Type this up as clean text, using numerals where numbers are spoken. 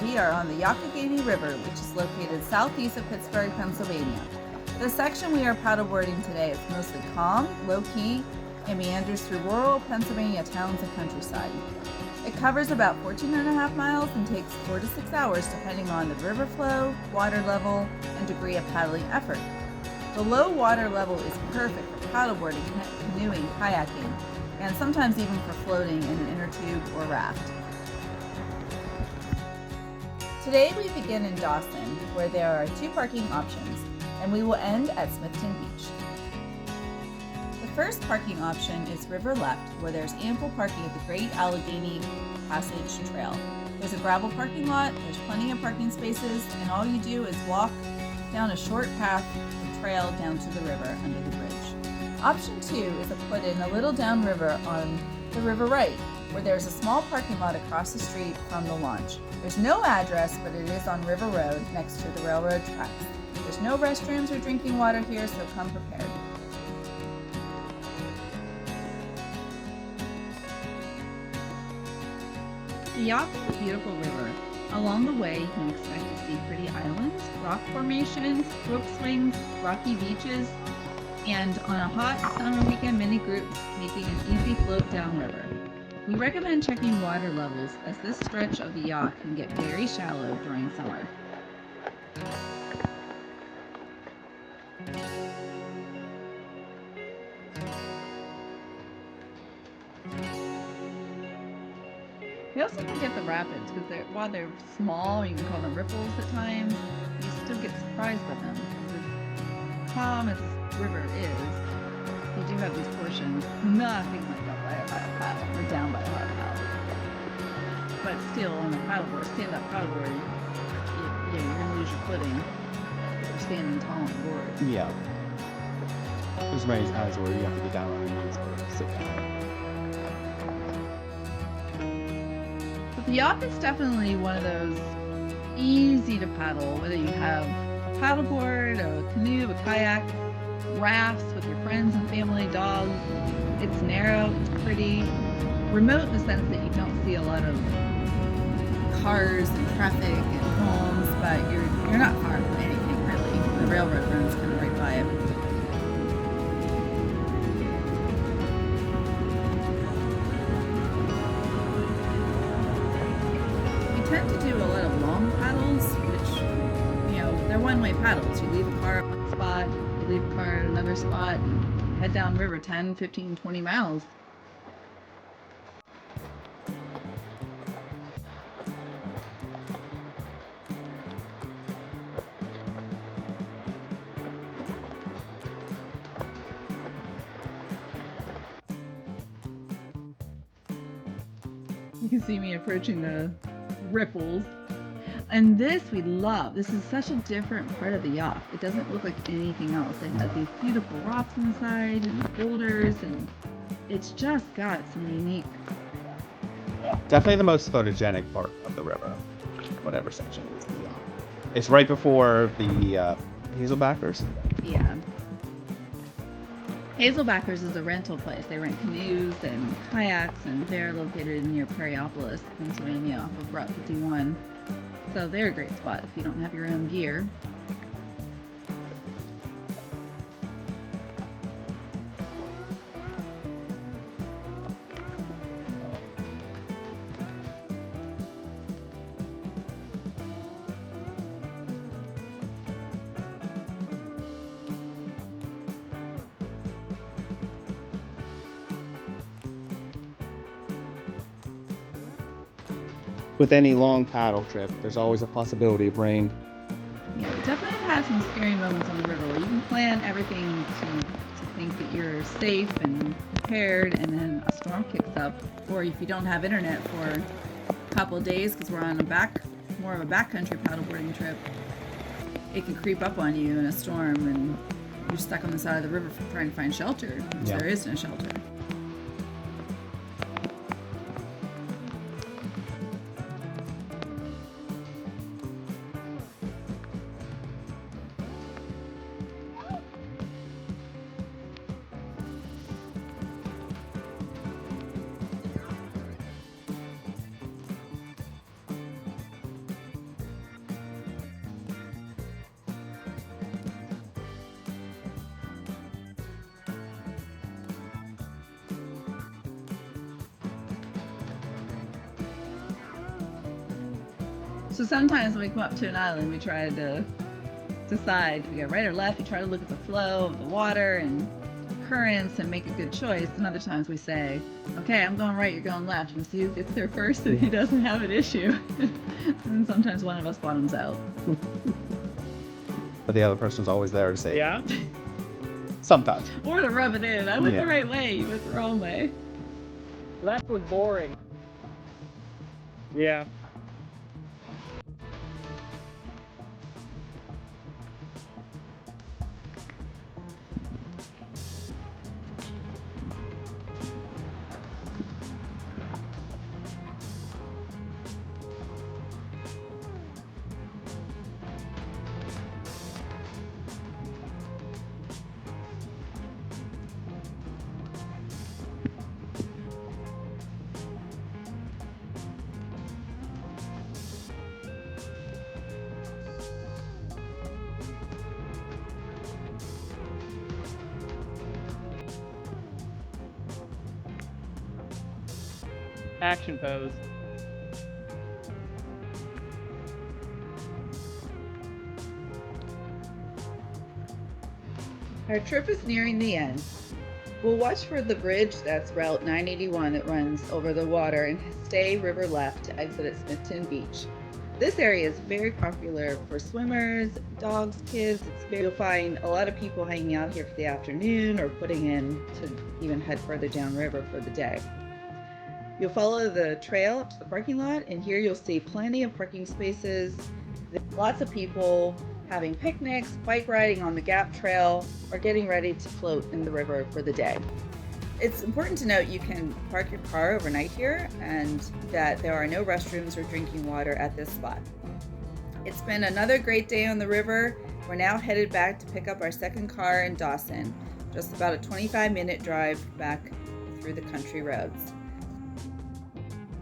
We are on the Youghiogheny River, which is located southeast of Pittsburgh, Pennsylvania. The section we are paddleboarding today is mostly calm, low-key, and meanders through rural Pennsylvania towns and countryside. It covers about 14.5 miles and takes 4 to 6 hours depending on the river flow, water level, and degree of paddling effort. The low water level is perfect for paddleboarding, canoeing, kayaking, and sometimes even for floating in an inner tube or raft. Today we begin in Dawson, where there are 2 parking options, and we will end at Smithton Beach. The first parking option is River Left, where there's ample parking at the Great Allegheny Passage Trail. There's a gravel parking lot, there's plenty of parking spaces, and all you do is walk down a short path and trail down to the river under the bridge. Option 2 is put in a little downriver on the river right, where there's a small parking lot across the street from the launch. There's no address, but it is on River Road next to the railroad tracks. There's no restrooms or drinking water here, so come prepared. The Youghiogheny is a beautiful river. Along the way, you can expect to see pretty islands, rock formations, rope swings, rocky beaches, and on a hot summer weekend, many groups making an easy float downriver. We recommend checking water levels as this stretch of the Yough can get very shallow during summer. We also can get the rapids because while they're small, you can call them ripples at times, you still get surprised by them. As calm as this river is, you do have these portions, nothing like up by a high paddle or down by a high paddle. But still, on a paddleboard, stand-up paddleboard, you're going to lose your footing if you're standing tall on the board. Yeah. There's many times where you have to get down on your knees or sit down. But the Yough is definitely one of those easy to paddle, whether you have a paddleboard, a canoe, a kayak, rafts with your friends and family, dogs. It's narrow, it's pretty, remote in the sense that you don't see a lot of cars and traffic and homes, but you're not far from anything really. The railroad runs kind of right by it. We tend to do a lot of long paddles, which, they're one-way paddles. You leave a car at one spot, leave a car at another spot, and head down river 10, 15, 20 miles. You can see me approaching the ripples. And this we love. This is such a different part of the Yough. It doesn't look like anything else. It has these beautiful rocks inside and boulders, and it's just got some unique. Definitely the most photogenic part of the river, whatever section is the Yough. It's right before the Hazelbackers. Yeah. Hazelbackers is a rental place. They rent canoes and kayaks, and they're located near Perryopolis, Pennsylvania, off of Route 51. So they're a great spot if you don't have your own gear. With any long paddle trip, there's always a possibility of rain. Yeah, it definitely has some scary moments on the river. You can plan everything to think that you're safe and prepared, and then a storm kicks up. Or if you don't have internet for a couple of days, because we're on more of a backcountry paddleboarding trip, it can creep up on you in a storm, and you're stuck on the side of the river trying to find shelter, because there is no shelter. So sometimes when we come up to an island, we try to decide if we go right or left. We try to look at the flow of the water and currents and make a good choice. And other times we say, okay, I'm going right, you're going left, and see who gets there first and who doesn't have an issue. And sometimes one of us bottoms out. But the other person's always there to say, Yeah? sometimes. Or to rub it in. I went Yeah. the right way, you went the wrong way. Left was boring. Yeah. Action pose. Our trip is nearing the end. We'll watch for the bridge, that's Route 981, that runs over the water, and stay river left to exit at Smithton Beach. This area is very popular for swimmers, dogs, kids. You'll find a lot of people hanging out here for the afternoon or putting in to even head further downriver for the day. You'll follow the trail up to the parking lot, and here you'll see plenty of parking spaces. There's lots of people having picnics, bike riding on the Gap Trail, or getting ready to float in the river for the day. It's important to note you can park your car overnight here and that there are no restrooms or drinking water at this spot. It's been another great day on the river. We're now headed back to pick up our second car in Dawson, just about a 25-minute drive back through the country roads.